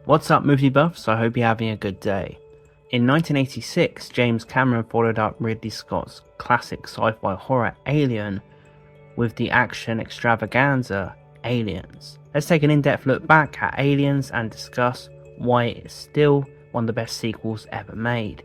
What's up movie buffs, I hope you're having a good day. In 1986, James Cameron followed up Ridley Scott's classic sci-fi horror Alien with the action extravaganza Aliens. Let's take an in-depth look back at Aliens and discuss why it is still one of the best sequels ever made.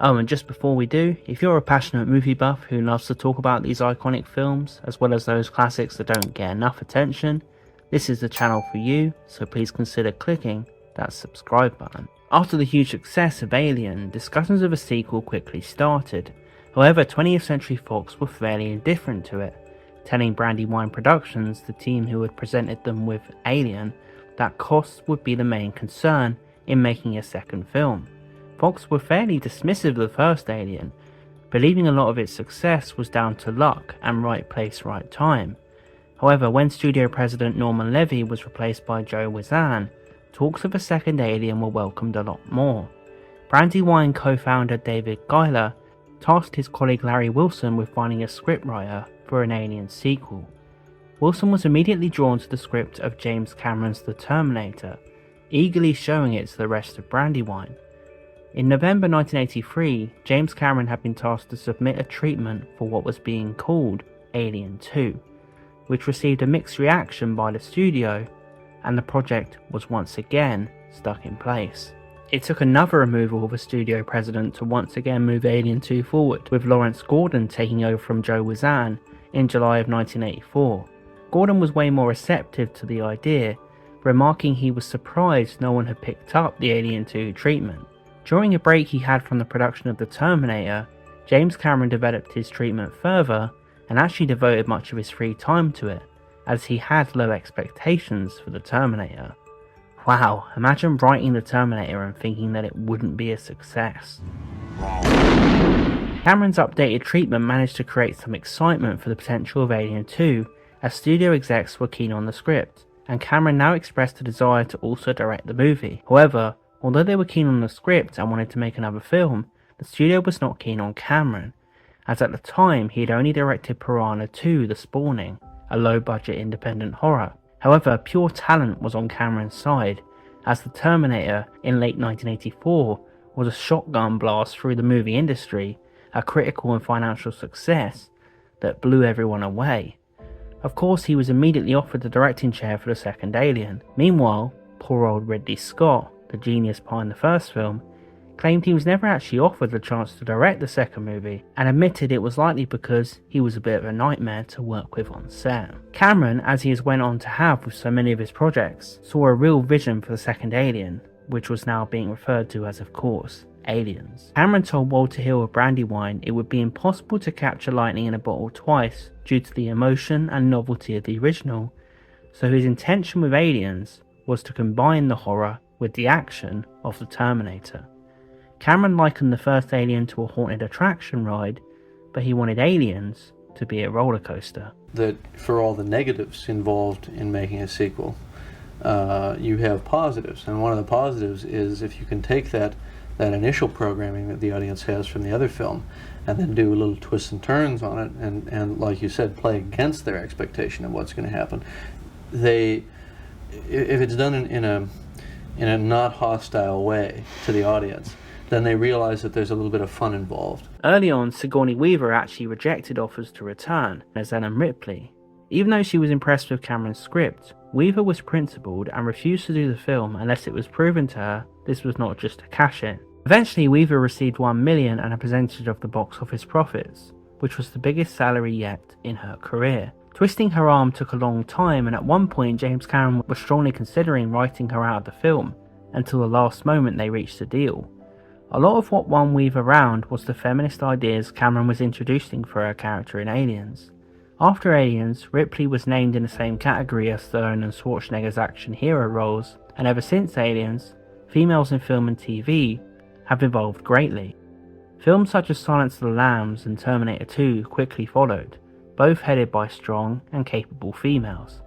Oh, and just before we do, if you're a passionate movie buff who loves to talk about these iconic films, as well as those classics that don't get enough attention, this is the channel for you, so please consider clicking that subscribe button. After the huge success of Alien, discussions of a sequel quickly started. However, 20th Century Fox were fairly indifferent to it, telling Brandywine Productions, the team who had presented them with Alien, that costs would be the main concern in making a second film. Fox were fairly dismissive of the first Alien, believing a lot of its success was down to luck and right place, right time. However, when studio president Norman Levy was replaced by Joe Wizan, talks of a second Alien were welcomed a lot more. Brandywine co-founder David Giler tasked his colleague Larry Wilson with finding a scriptwriter for an Alien sequel. Wilson was immediately drawn to the script of James Cameron's The Terminator, eagerly showing it to the rest of Brandywine. In November 1983, James Cameron had been tasked to submit a treatment for what was being called Alien 2, which received a mixed reaction by the studio, and the project was once again stuck in place. It took another removal of a studio president to once again move Alien 2 forward, with Lawrence Gordon taking over from Joe Wizan in July of 1984. Gordon was way more receptive to the idea, remarking he was surprised no one had picked up the Alien 2 treatment. During a break he had from the production of The Terminator, James Cameron developed his treatment further and actually devoted much of his free time to it, as he had low expectations for The Terminator. Wow, imagine writing The Terminator and thinking that it wouldn't be a success. Cameron's updated treatment managed to create some excitement for the potential of Alien 2, as studio execs were keen on the script, and Cameron now expressed a desire to also direct the movie. However, although they were keen on the script and wanted to make another film, the studio was not keen on Cameron, as at the time he had only directed Piranha 2: The Spawning, a low-budget independent horror. However, pure talent was on Cameron's side, as The Terminator in late 1984 was a shotgun blast through the movie industry, a critical and financial success that blew everyone away. Of course, he was immediately offered the directing chair for the second Alien. Meanwhile, poor old Ridley Scott, the genius behind the first film, claimed he was never actually offered the chance to direct the second movie, and admitted it was likely because he was a bit of a nightmare to work with on set. Cameron, as he has went on to have with so many of his projects, saw a real vision for the second Alien, which was now being referred to as, of course, Aliens. Cameron told Walter Hill of Brandywine it would be impossible to capture lightning in a bottle twice due to the emotion and novelty of the original, so his intention with Aliens was to combine the horror with the action of The Terminator. Cameron likened the first Alien to a haunted attraction ride, but he wanted Aliens to be a roller coaster. That for all the negatives involved in making a sequel, you have positives, and one of the positives is if you can take that initial programming that the audience has from the other film and then do little twists and turns on it and like you said, play against their expectation of what's going to happen. If it's done in a not hostile way to the audience, then they realize that there's a little bit of fun involved. Early on, Sigourney Weaver actually rejected offers to return as Ellen Ripley. Even though she was impressed with Cameron's script, Weaver was principled and refused to do the film unless it was proven to her this was not just a cash-in. Eventually, Weaver received $1 million and a percentage of the box office profits, which was the biggest salary yet in her career. Twisting her arm took a long time, and at one point James Cameron was strongly considering writing her out of the film, until the last moment they reached a deal. A lot of what won Weaver round was the feminist ideas Cameron was introducing for her character in Aliens. After Aliens, Ripley was named in the same category as Stallone and Schwarzenegger's action hero roles, and ever since Aliens, females in film and TV have evolved greatly. Films such as Silence of the Lambs and Terminator 2 quickly followed, both headed by strong and capable females.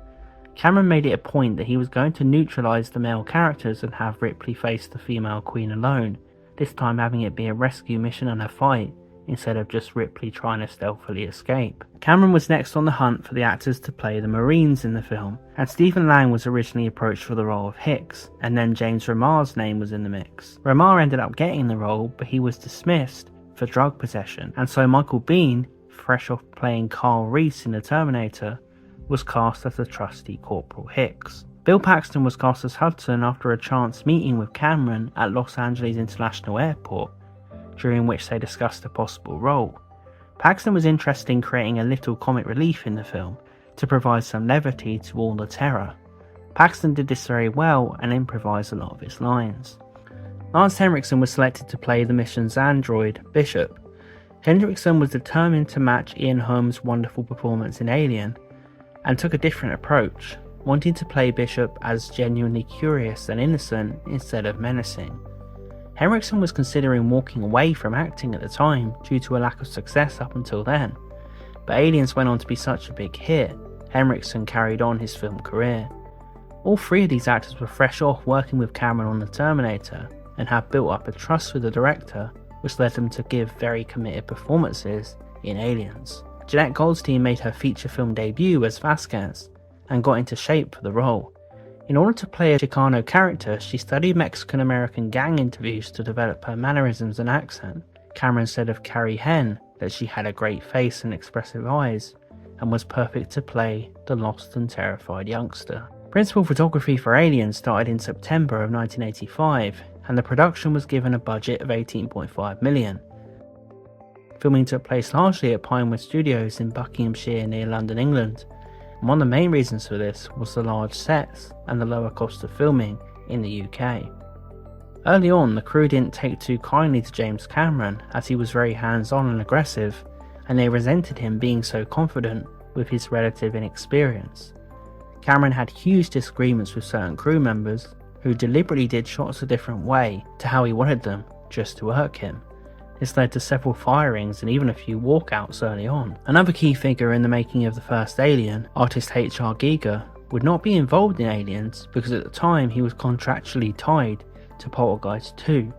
Cameron made it a point that he was going to neutralise the male characters and have Ripley face the female queen alone, this time having it be a rescue mission and a fight instead of just Ripley trying to stealthily escape. Cameron was next on the hunt for the actors to play the Marines in the film, and Stephen Lang was originally approached for the role of Hicks, and then James Remar's name was in the mix. Remar ended up getting the role, but he was dismissed for drug possession, and so Michael Biehn, fresh off playing Kyle Reese in the Terminator, was cast as the trusty Corporal Hicks. Bill Paxton was cast as Hudson after a chance meeting with Cameron at Los Angeles International Airport, during which they discussed a possible role. Paxton was interested in creating a little comic relief in the film to provide some levity to all the terror. Paxton did this very well and improvised a lot of his lines. Lance Henriksen was selected to play the mission's android, Bishop. Henriksen was determined to match Ian Holm's wonderful performance in Alien, and took a different approach, wanting to play Bishop as genuinely curious and innocent instead of menacing. Henriksen was considering walking away from acting at the time due to a lack of success up until then, but Aliens went on to be such a big hit, Henriksen carried on his film career. All three of these actors were fresh off working with Cameron on the Terminator and had built up a trust with the director, which led them to give very committed performances in Aliens. Jeanette Goldstein made her feature film debut as Vasquez and got into shape for the role. In order to play a Chicano character, she studied Mexican-American gang interviews to develop her mannerisms and accent. Cameron said of Carrie Henn that she had a great face and expressive eyes, and was perfect to play the lost and terrified youngster. Principal photography for Alien started in September of 1985, and the production was given a budget of $18.5 million. Filming took place largely at Pinewood Studios in Buckinghamshire near London, England, and one of the main reasons for this was the large sets and the lower cost of filming in the UK. Early on, the crew didn't take too kindly to James Cameron, as he was very hands-on and aggressive, and they resented him being so confident with his relative inexperience. Cameron had huge disagreements with certain crew members who deliberately did shots a different way to how he wanted them, just to irk him. This led to several firings and even a few walkouts early on. Another key figure in the making of the first Alien, artist H.R. Giger, would not be involved in Aliens because at the time he was contractually tied to Poltergeist 2,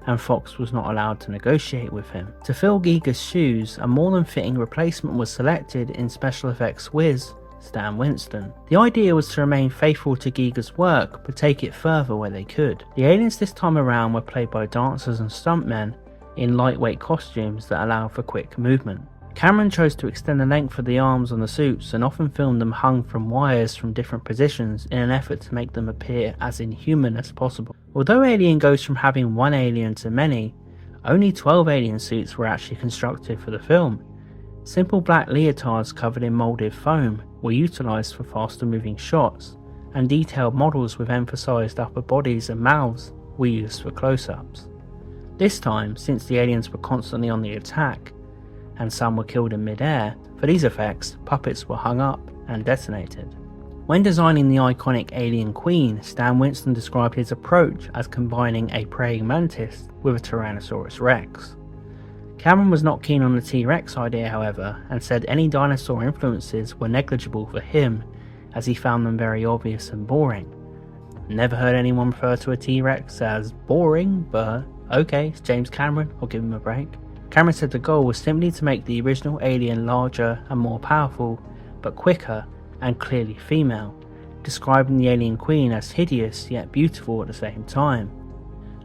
and Fox was not allowed to negotiate with him. To fill Giger's shoes, a more than fitting replacement was selected in special effects whiz Stan Winston. The idea was to remain faithful to Giger's work but take it further where they could. The aliens this time around were played by dancers and stuntmen in lightweight costumes that allow for quick movement. Cameron chose to extend the length of the arms on the suits and often filmed them hung from wires from different positions in an effort to make them appear as inhuman as possible. Although Alien goes from having one alien to many, only 12 alien suits were actually constructed for the film. Simple black leotards covered in moulded foam were utilised for faster moving shots, and detailed models with emphasised upper bodies and mouths were used for close-ups. This time, since the aliens were constantly on the attack, and some were killed in mid-air, for these effects, puppets were hung up and detonated. When designing the iconic Alien Queen, Stan Winston described his approach as combining a praying mantis with a Tyrannosaurus Rex. Cameron was not keen on the T-Rex idea, however, and said any dinosaur influences were negligible for him, as he found them very obvious and boring. Never heard anyone refer to a T-Rex as boring, but okay, it's James Cameron, I'll give him a break. Cameron said the goal was simply to make the original alien larger and more powerful, but quicker and clearly female, describing the Alien Queen as hideous yet beautiful at the same time.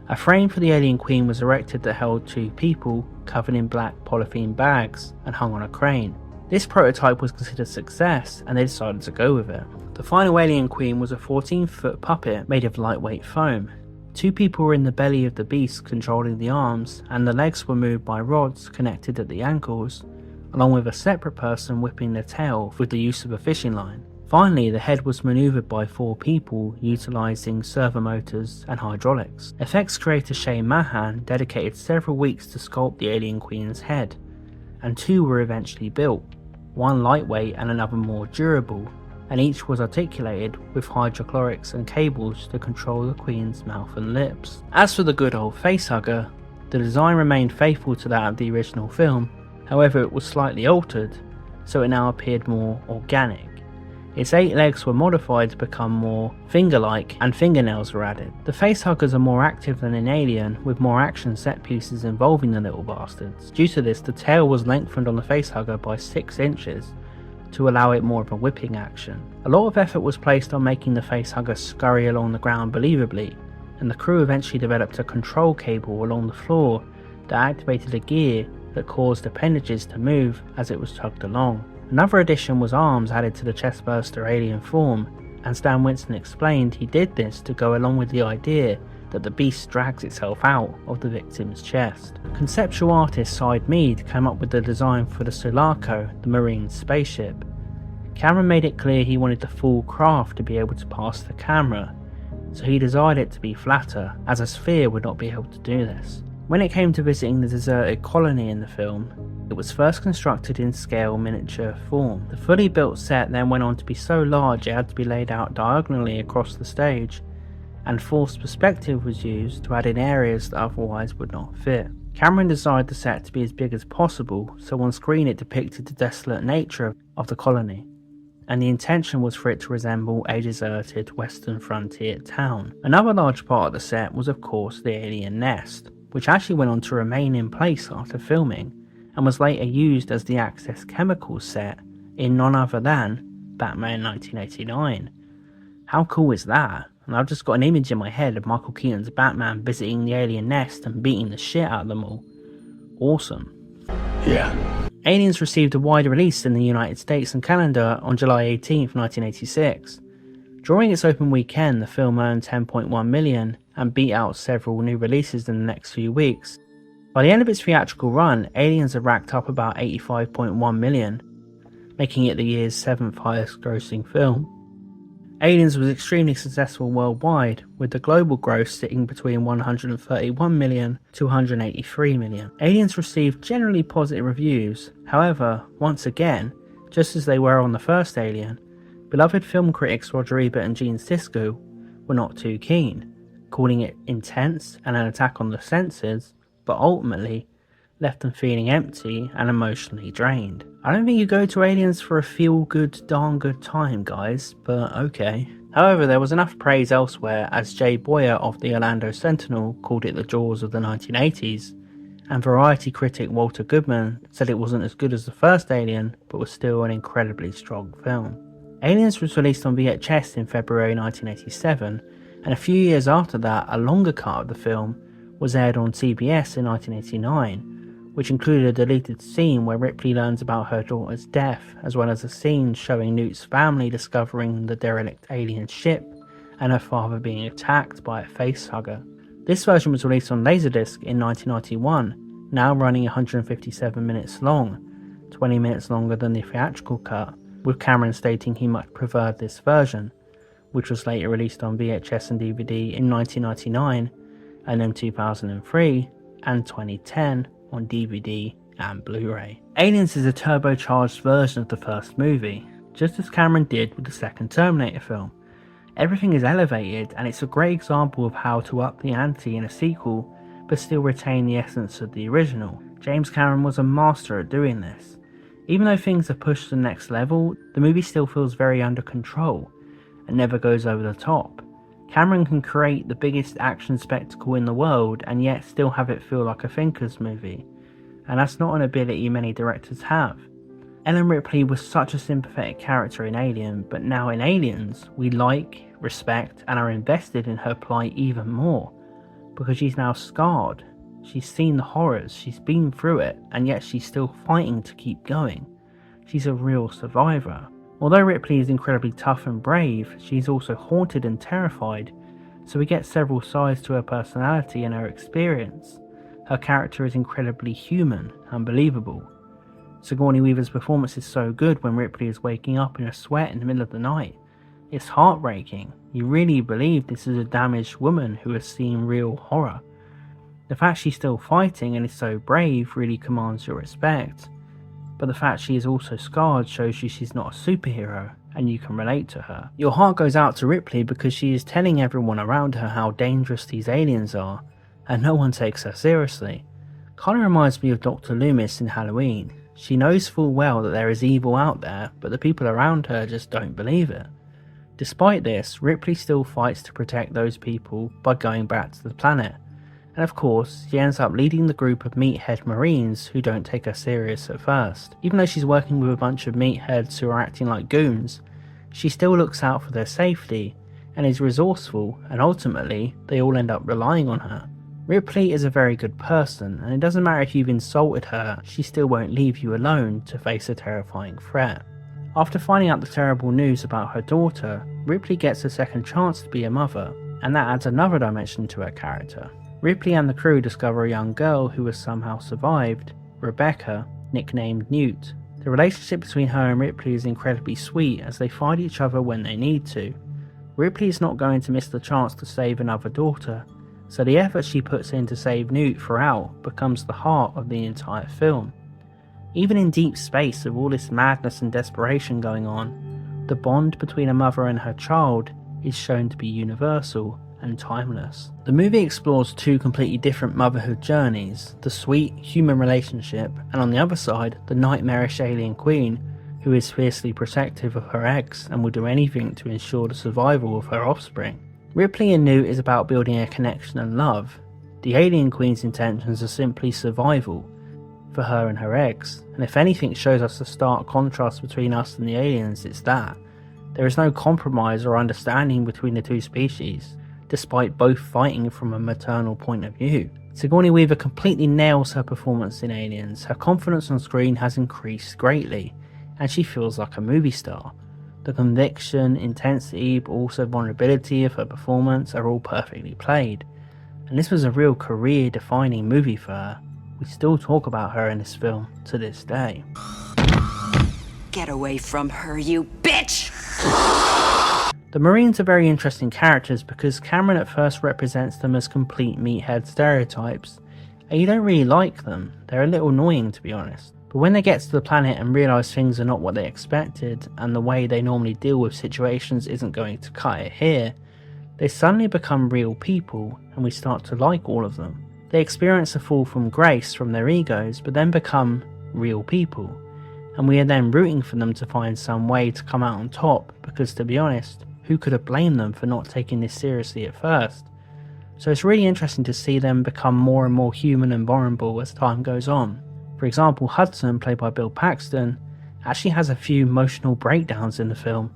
A frame for the Alien Queen was erected that held two people covered in black polythene bags and hung on a crane. This prototype was considered a success and they decided to go with it. The final Alien Queen was a 14-foot puppet made of lightweight foam. Two people were in the belly of the beast controlling the arms, and the legs were moved by rods connected at the ankles, along with a separate person whipping the tail with the use of a fishing line. Finally, the head was manoeuvred by 4 people utilising servo motors and hydraulics. Effects creator Shane Mahan dedicated several weeks to sculpt the Alien Queen's head, and 2 were eventually built, one lightweight and another more durable, and each was articulated with hydrochlorics and cables to control the Queen's mouth and lips. As for the good old facehugger, the design remained faithful to that of the original film, however it was slightly altered, so it now appeared more organic. Its 8 legs were modified to become more finger-like, and fingernails were added. The facehuggers are more active than in Alien, with more action set pieces involving the little bastards. Due to this, the tail was lengthened on the facehugger by 6 inches to allow it more of a whipping action. A lot of effort was placed on making the facehugger scurry along the ground believably, and the crew eventually developed a control cable along the floor that activated a gear that caused appendages to move as it was tugged along. Another addition was arms added to the chestburster alien form, and Stan Winston explained he did this to go along with the idea that the beast drags itself out of the victim's chest. Conceptual artist Sid Mead came up with the design for the Sulaco, the Marine spaceship. Cameron made it clear he wanted the full craft to be able to pass the camera, so he designed it to be flatter, as a sphere would not be able to do this. When it came to visiting the deserted colony in the film, it was first constructed in scale miniature form. The fully built set then went on to be so large it had to be laid out diagonally across the stage, and forced perspective was used to add in areas that otherwise would not fit. Cameron designed the set to be as big as possible, so on screen it depicted the desolate nature of the colony, and the intention was for it to resemble a deserted western frontier town. Another large part of the set was of course the alien nest, which actually went on to remain in place after filming, and was later used as the Access Chemicals set in none other than Batman 1989. How cool is that? And I've just got an image in my head of Michael Keaton's Batman visiting the alien nest and beating the shit out of them all. Awesome. Yeah. Aliens received a wide release in the United States and Canada on July 18th, 1986. During its open weekend, the film earned $10.1 million and beat out several new releases in the next few weeks. By the end of its theatrical run, Aliens had racked up about $85.1 million, making it the year's 7th highest grossing film. Aliens was extremely successful worldwide, with the global gross sitting between $131 million to $183 million. Aliens received generally positive reviews, however, once again, just as they were on the first Alien, beloved film critics Roger Ebert and Gene Siskel were not too keen, calling it intense and an attack on the senses, but ultimately left them feeling empty and emotionally drained. I don't think you go to Aliens for a feel-good, darn good time, guys, but okay. However, there was enough praise elsewhere, as Jay Boyer of the Orlando Sentinel called it the Jaws of the 1980s, and Variety critic Walter Goodman said it wasn't as good as the first Alien, but was still an incredibly strong film. Aliens was released on VHS in February 1987, and a few years after that, a longer cut of the film was aired on CBS in 1989, which included a deleted scene where Ripley learns about her daughter's death, as well as a scene showing Newt's family discovering the derelict alien ship and her father being attacked by a facehugger. This version was released on Laserdisc in 1991, now running 157 minutes long, 20 minutes longer than the theatrical cut, with Cameron stating he much preferred this version, which was later released on VHS and DVD in 1999, and then 2003 and 2010 on DVD and Blu-ray. Aliens is a turbocharged version of the first movie, just as Cameron did with the second Terminator film. Everything is elevated, and it's a great example of how to up the ante in a sequel but still retain the essence of the original. James Cameron was a master at doing this. Even though things are pushed to the next level, the movie still feels very under control and never goes over the top. Cameron can create the biggest action spectacle in the world and yet still have it feel like a thinker's movie, and that's not an ability many directors have. Ellen Ripley was such a sympathetic character in Alien, but now in Aliens, we like, respect, and are invested in her plight even more, because she's now scarred. She's seen the horrors, she's been through it, and yet she's still fighting to keep going. She's a real survivor. Although Ripley is incredibly tough and brave, she's also haunted and terrified, so we get several sides to her personality and her experience. Her character is incredibly human and believable. Sigourney Weaver's performance is so good when Ripley is waking up in a sweat in the middle of the night. It's heartbreaking. You really believe this is a damaged woman who has seen real horror. The fact she's still fighting and is so brave really commands your respect. But the fact she is also scarred shows you she's not a superhero, and you can relate to her. Your heart goes out to Ripley because she is telling everyone around her how dangerous these aliens are, and no one takes her seriously. Kinda reminds me of Dr. Loomis in Halloween. She knows full well that there is evil out there, but the people around her just don't believe it. Despite this, Ripley still fights to protect those people by going back to the planet, and of course, she ends up leading the group of meathead Marines who don't take her serious at first. Even though she's working with a bunch of meatheads who are acting like goons, she still looks out for their safety and is resourceful, and ultimately, they all end up relying on her. Ripley is a very good person, and it doesn't matter if you've insulted her, she still won't leave you alone to face a terrifying threat. After finding out the terrible news about her daughter, Ripley gets a second chance to be a mother, and that adds another dimension to her character. Ripley and the crew discover a young girl who has somehow survived, Rebecca, nicknamed Newt. The relationship between her and Ripley is incredibly sweet as they find each other when they need to. Ripley is not going to miss the chance to save another daughter, so the effort she puts in to save Newt throughout becomes the heart of the entire film. Even in deep space with all this madness and desperation going on, the bond between a mother and her child is shown to be universal and timeless. The movie explores two completely different motherhood journeys, the sweet human relationship, and on the other side, the nightmarish alien queen who is fiercely protective of her eggs and will do anything to ensure the survival of her offspring. Ripley and Newt is about building a connection and love. The alien queen's intentions are simply survival for her and her eggs, and if anything shows us a stark contrast between us and the aliens, it's that. There is no compromise or understanding between the two species, despite both fighting from a maternal point of view. Sigourney Weaver completely nails her performance in Aliens. Her confidence on screen has increased greatly, and she feels like a movie star. The conviction, intensity, but also vulnerability of her performance are all perfectly played, and this was a real career-defining movie for her. We still talk about her in this film to this day. Get away from her, you bitch! The Marines are very interesting characters because Cameron at first represents them as complete meathead stereotypes, and you don't really like them. They're a little annoying, to be honest. But when they get to the planet and realise things are not what they expected, and the way they normally deal with situations isn't going to cut it here, they suddenly become real people, and we start to like all of them. They experience a fall from grace from their egos, but then become real people, and we are then rooting for them to find some way to come out on top, because to be honest, who could have blamed them for not taking this seriously at first? So it's really interesting to see them become more and more human and vulnerable as time goes on. For example, Hudson, played by Bill Paxton, actually has a few emotional breakdowns in the film,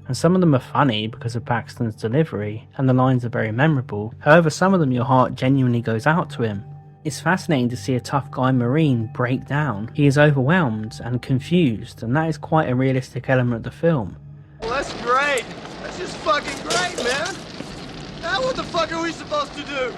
and some of them are funny because of Paxton's delivery, and the lines are very memorable. However, some of them your heart genuinely goes out to him. It's fascinating to see a tough guy Marine break down. He is overwhelmed and confused, and that is quite a realistic element of the film. Well, that's great. That's just fucking great, man. Now what the fuck are we supposed to do?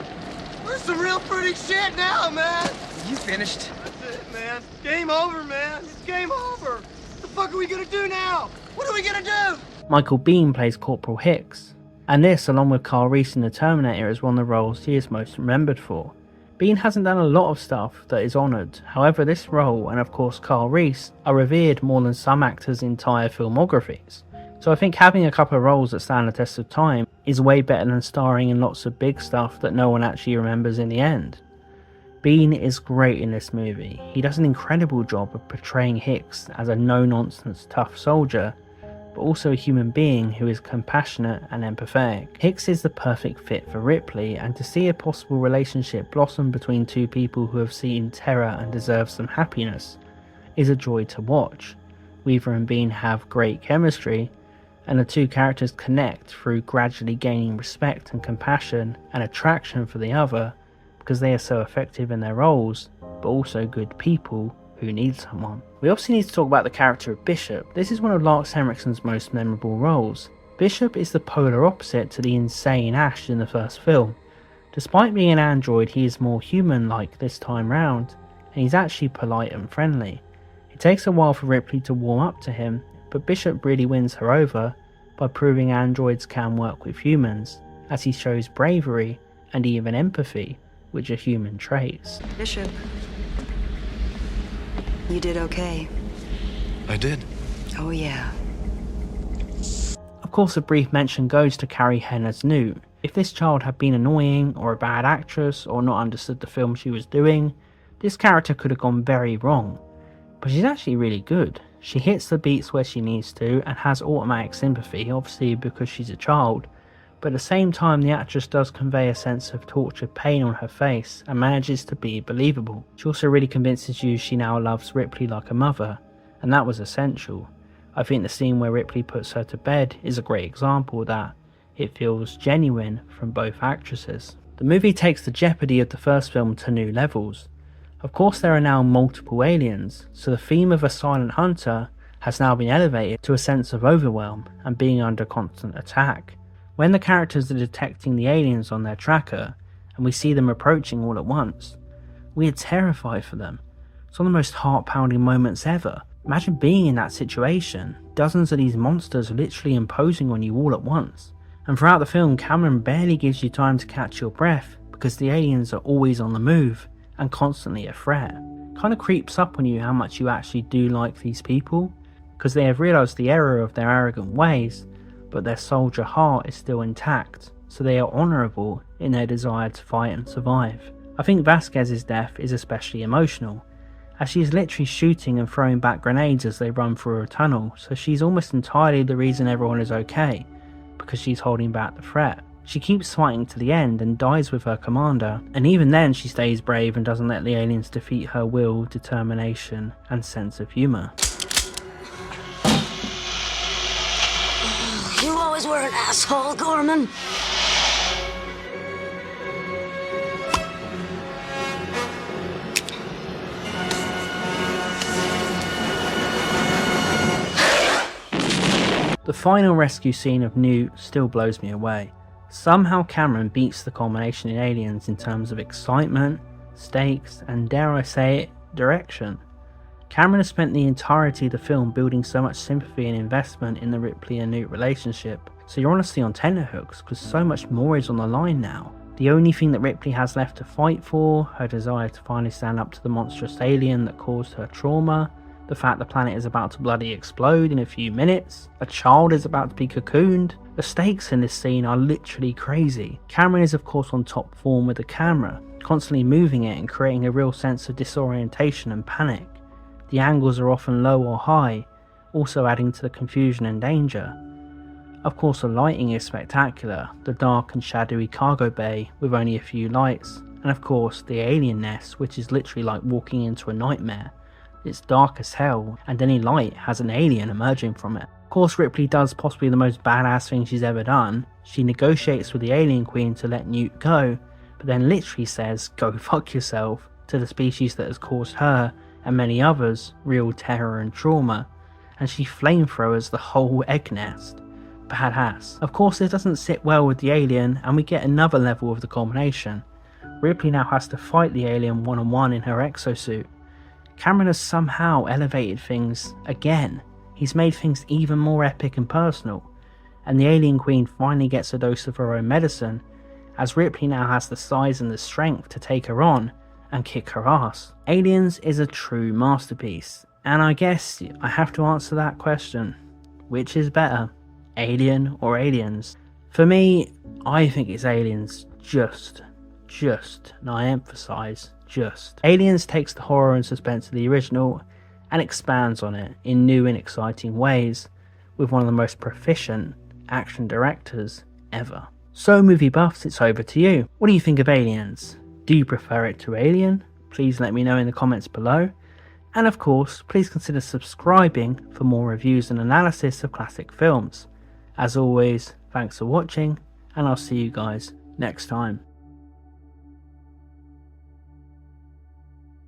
We're some real pretty shit now, man. You finished? That's it, man. Game over, man. It's game over. What the fuck are we gonna do now? What are we gonna do? Michael Biehn plays Corporal Hicks, and this, along with Kyle Reese in the Terminator, is one of the roles he is most remembered for. Biehn hasn't done a lot of stuff that is honoured, however this role, and of course Kyle Reese, are revered more than some actors' entire filmographies. So I think having a couple of roles that stand the test of time is way better than starring in lots of big stuff that no one actually remembers in the end. Biehn is great in this movie. He does an incredible job of portraying Hicks as a no-nonsense tough soldier, but also a human being who is compassionate and empathetic. Hicks is the perfect fit for Ripley, and to see a possible relationship blossom between two people who have seen terror and deserve some happiness is a joy to watch. Weaver and Biehn have great chemistry, and the two characters connect through gradually gaining respect and compassion and attraction for the other because they are so effective in their roles, but also good people who need someone. We also need to talk about the character of Bishop. This is one of Lars Henriksen's most memorable roles. Bishop is the polar opposite to the insane Ash in the first film. Despite being an android, he is more human-like this time round, and he's actually polite and friendly. It takes a while for Ripley to warm up to him, but Bishop really wins her over by proving androids can work with humans, as he shows bravery and even empathy, which are human traits. Bishop, you did okay. I did. Oh yeah. Of course, a brief mention goes to Carrie Henn as Newt. If this child had been annoying or a bad actress or not understood the film she was doing, this character could have gone very wrong. but she's actually really good. She hits the beats where she needs to and has automatic sympathy, obviously because she's a child, but at the same time the actress does convey a sense of tortured pain on her face and manages to be believable. She also really convinces you she now loves Ripley like a mother, and that was essential. I think the scene where Ripley puts her to bed is a great example of that. It feels genuine from both actresses. The movie takes the jeopardy of the first film to new levels. Of course there are now multiple aliens, so the theme of a silent hunter has now been elevated to a sense of overwhelm and being under constant attack. When the characters are detecting the aliens on their tracker, and we see them approaching all at once, we are terrified for them. It's one of the most heart-pounding moments ever. Imagine being in that situation, dozens of these monsters literally imposing on you all at once. And throughout the film, Cameron barely gives you time to catch your breath because the aliens are always on the move and constantly a threat. Kind of creeps up on you how much you actually do like these people, because they have realised the error of their arrogant ways, but their soldier heart is still intact, so they are honourable in their desire to fight and survive. I think Vasquez's death is especially emotional, as she is literally shooting and throwing back grenades as they run through a tunnel, so she's almost entirely the reason everyone is okay, because she's holding back the threat. She keeps fighting to the end and dies with her commander, and even then she stays brave and doesn't let the aliens defeat her will, determination and sense of humour. You always were an asshole, Gorman. The final rescue scene of Newt still blows me away. Somehow Cameron beats the culmination in Aliens in terms of excitement, stakes, and dare I say it, direction. Cameron has spent the entirety of the film building so much sympathy and investment in the Ripley and Newt relationship, so you're honestly on tenterhooks because so much more is on the line now. The only thing that Ripley has left to fight for, her desire to finally stand up to the monstrous alien that caused her trauma, the fact the planet is about to bloody explode in a few minutes, a child is about to be cocooned. The stakes in this scene are literally crazy. Cameron is of course on top form with the camera, constantly moving it and creating a real sense of disorientation and panic. The angles are often low or high, also adding to the confusion and danger. Of course the lighting is spectacular, the dark and shadowy cargo bay with only a few lights, and of course the alien nest, which is literally like walking into a nightmare. It's dark as hell, and any light has an alien emerging from it. Of course Ripley does possibly the most badass thing she's ever done. She negotiates with the alien queen to let Newt go, but then literally says, "Go fuck yourself," to the species that has caused her and many others real terror and trauma, and she flamethrowers the whole egg nest. Badass. Of course this doesn't sit well with the alien, and we get another level of the culmination. Ripley now has to fight the alien one-on-one in her exosuit. Cameron has somehow elevated things again. He's made things even more epic and personal, and the alien queen finally gets a dose of her own medicine, as Ripley now has the size and the strength to take her on and kick her ass. Aliens is a true masterpiece, and I guess I have to answer that question. Which is better, Alien or Aliens? For me, I think it's Aliens, just, and I emphasise just. Aliens takes the horror and suspense of the original and expands on it in new and exciting ways with one of the most proficient action directors ever. So movie buffs, it's over to you. What do you think of Aliens? Do you prefer it to Alien? Please let me know in the comments below. And of course, please consider subscribing for more reviews and analysis of classic films. As always, thanks for watching, and I'll see you guys next time.